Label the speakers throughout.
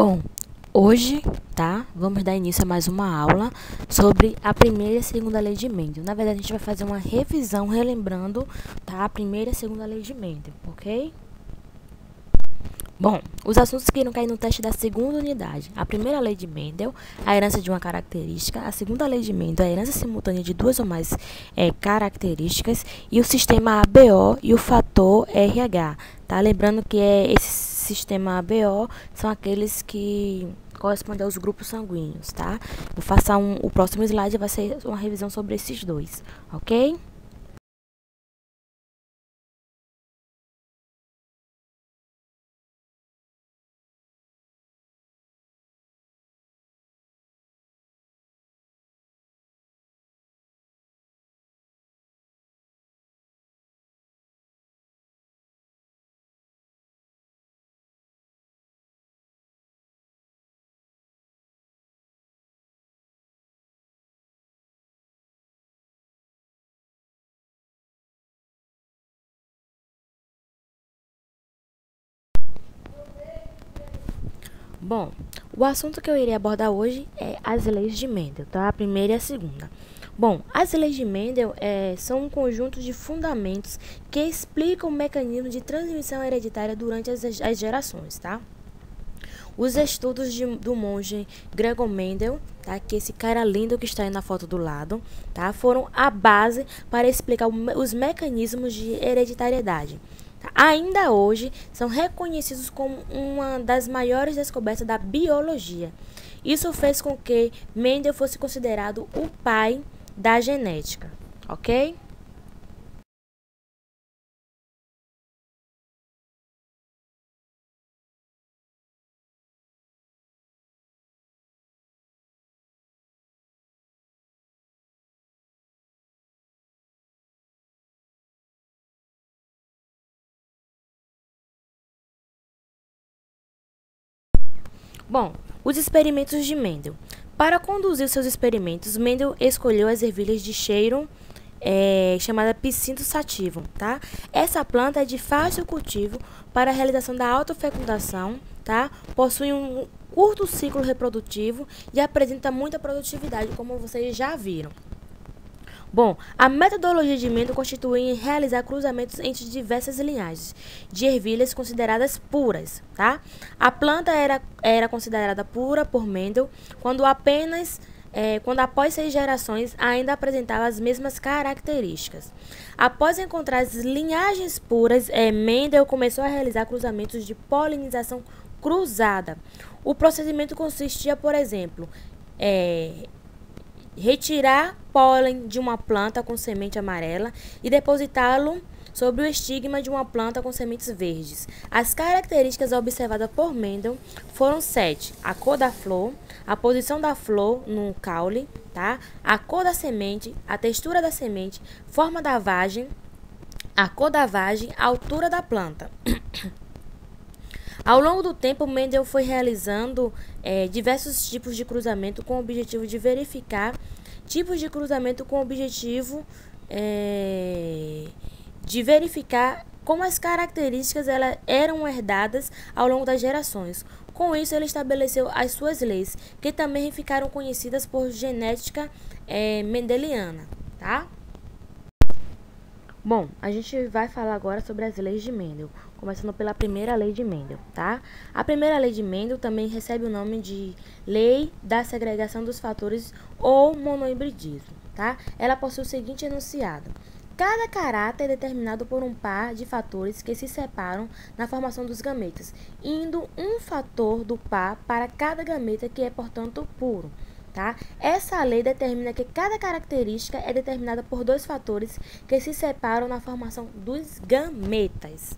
Speaker 1: Bom, hoje, tá? Vamos dar início a mais uma aula sobre a primeira e a segunda lei de Mendel. Na verdade, a gente vai fazer uma revisão relembrando, tá? A primeira e a segunda lei de Mendel, ok? Bom, os assuntos que irão cair no teste da segunda unidade. A primeira lei de Mendel, a herança de uma característica. A segunda lei de Mendel, a herança simultânea de duas ou mais características. E o sistema ABO e o fator RH, tá? Lembrando que esse sistema ABO são aqueles que correspondem aos grupos sanguíneos, tá? Vou passar o próximo slide, vai ser uma revisão sobre esses dois, ok? Bom, o assunto que eu irei abordar hoje é as leis de Mendel, tá? A primeira e a segunda. Bom, as leis de Mendel são um conjunto de fundamentos que explicam o mecanismo de transmissão hereditária durante as gerações, tá? Os estudos do monge Gregor Mendel, tá? Que esse cara lindo que está aí na foto do lado, tá? Foram a base para explicar os mecanismos de hereditariedade. Ainda hoje, são reconhecidos como uma das maiores descobertas da biologia. Isso fez com que Mendel fosse considerado o pai da genética, ok? Bom, os experimentos de Mendel. Para conduzir os seus experimentos, Mendel escolheu as ervilhas de cheiro chamada Psintho sativum, tá? Essa planta é de fácil cultivo para a realização da autofecundação, tá? Possui um curto ciclo reprodutivo e apresenta muita produtividade, como vocês já viram. Bom, a metodologia de Mendel constitui em realizar cruzamentos entre diversas linhagens de ervilhas consideradas puras, tá? A planta era considerada pura por Mendel quando após 6 gerações ainda apresentava as mesmas características. Após encontrar as linhagens puras, Mendel começou a realizar cruzamentos de polinização cruzada. O procedimento consistia, por exemplo, retirar pólen de uma planta com semente amarela e depositá-lo sobre o estigma de uma planta com sementes verdes. As características observadas por Mendel foram 7: a cor da flor, a posição da flor no caule, tá? A cor da semente, a textura da semente, forma da vagem, a cor da vagem, a altura da planta. Ao longo do tempo, Mendel foi realizando diversos tipos de cruzamento com o objetivo de verificar como as características eram herdadas ao longo das gerações. Com isso, ele estabeleceu as suas leis, que também ficaram conhecidas por genética mendeliana, tá? Bom, a gente vai falar agora sobre as leis de Mendel, começando pela primeira lei de Mendel, tá? A primeira lei de Mendel também recebe o nome de Lei da Segregação dos Fatores ou Monohibridismo, tá? Ela possui o seguinte enunciado: cada caráter é determinado por um par de fatores que se separam na formação dos gametas, indo um fator do par para cada gameta que é, portanto, puro. Tá? Essa lei determina que cada característica é determinada por dois fatores que se separam na formação dos gametas.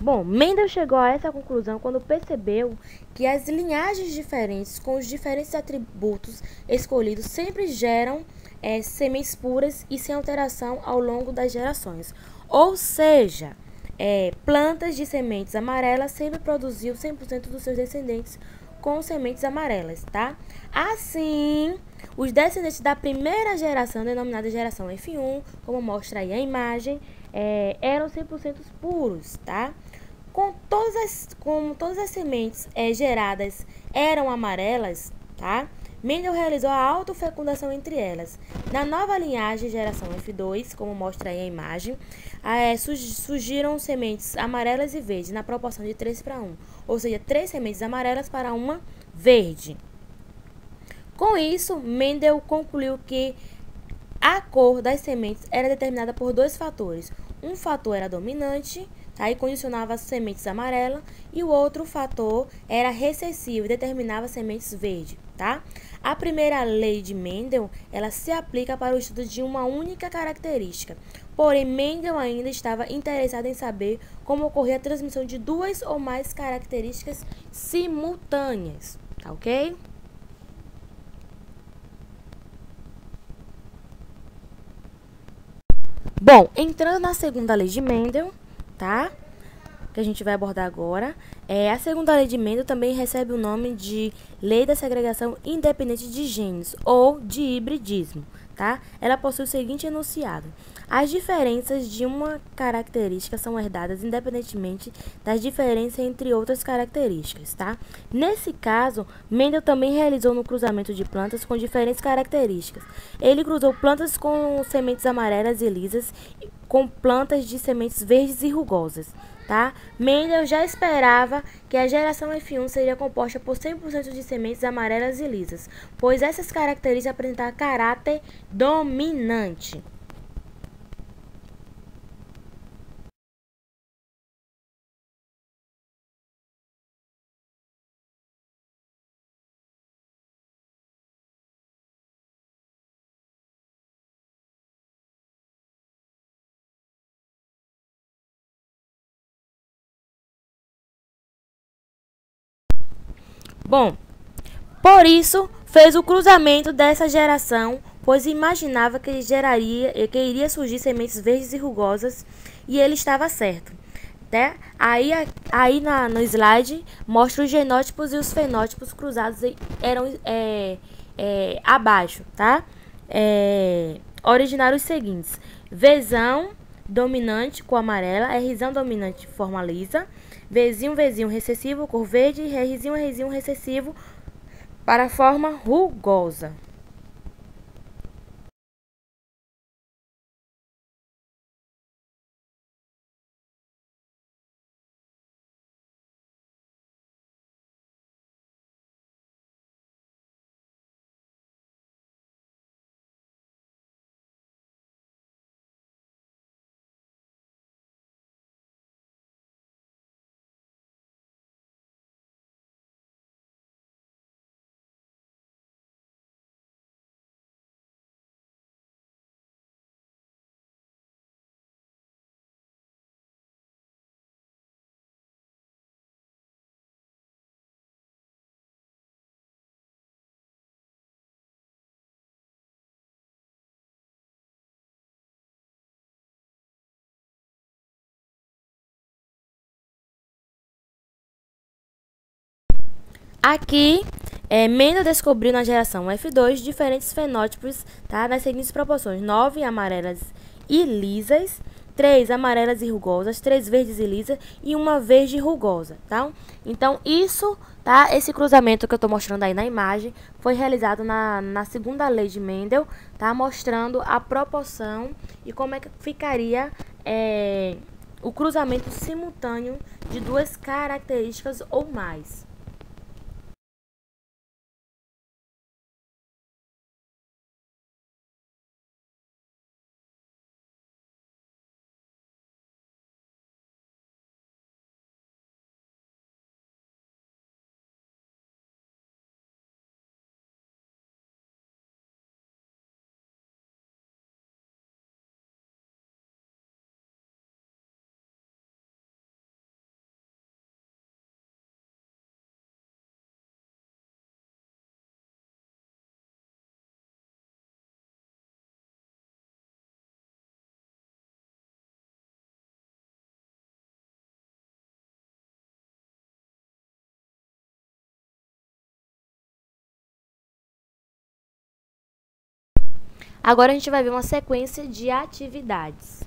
Speaker 1: Bom, Mendel chegou a essa conclusão quando percebeu que as linhagens diferentes com os diferentes atributos escolhidos sempre geram sementes puras e sem alteração ao longo das gerações. Ou seja, plantas de sementes amarelas sempre produziu 100% dos seus descendentes com sementes amarelas, tá? Assim, os descendentes da primeira geração, denominada geração F1, como mostra aí a imagem, eram 100% puros, tá? Como todas as sementes geradas eram amarelas, tá? Mendel realizou a autofecundação entre elas. Na nova linhagem, geração F2, como mostra aí a imagem, surgiram sementes amarelas e verdes na proporção de 3:1, ou seja, 3 sementes amarelas para uma verde. Com isso, Mendel concluiu que a cor das sementes era determinada por 2 fatores. Um fator era dominante, tá, e condicionava as sementes amarelas, e o outro fator era recessivo e determinava as sementes verdes, tá? A primeira lei de Mendel, ela se aplica para o estudo de uma única característica. Porém, Mendel ainda estava interessado em saber como ocorria a transmissão de 2 ou mais características simultâneas, tá ok? Bom, entrando na segunda lei de Mendel, tá? Que a gente vai abordar agora. A segunda lei de Mendel também recebe o nome de Lei da Segregação Independente de Genes, ou de hibridismo, tá? Ela possui o seguinte enunciado: as diferenças de uma característica são herdadas independentemente das diferenças entre outras características, tá? Nesse caso, Mendel também realizou no cruzamento de plantas com diferentes características. Ele cruzou plantas com sementes amarelas e lisas com plantas de sementes verdes e rugosas, tá? Mendel já esperava que a geração F1 seria composta por 100% de sementes amarelas e lisas, pois essas características apresentavam caráter dominante. Bom, por isso fez o cruzamento dessa geração, pois imaginava que iria surgir sementes verdes e rugosas, e ele estava certo. Né? No slide mostra os genótipos e os fenótipos cruzados eram abaixo, tá? Originaram os seguintes: Vzão dominante, cor amarela, Rzão dominante, forma lisa, Vzinho recessivo, cor verde, Rzinho recessivo, para a forma rugosa. Aqui, Mendel descobriu na geração F2 diferentes fenótipos, tá, nas seguintes proporções: 9 amarelas e lisas, 3 amarelas e rugosas, 3 verdes e lisas e uma verde rugosa, tá? Então, esse cruzamento que eu estou mostrando aí na imagem foi realizado na segunda lei de Mendel, tá? Mostrando a proporção e como é que ficaria o cruzamento simultâneo de 2 características ou mais. Agora a gente vai ver uma sequência de atividades.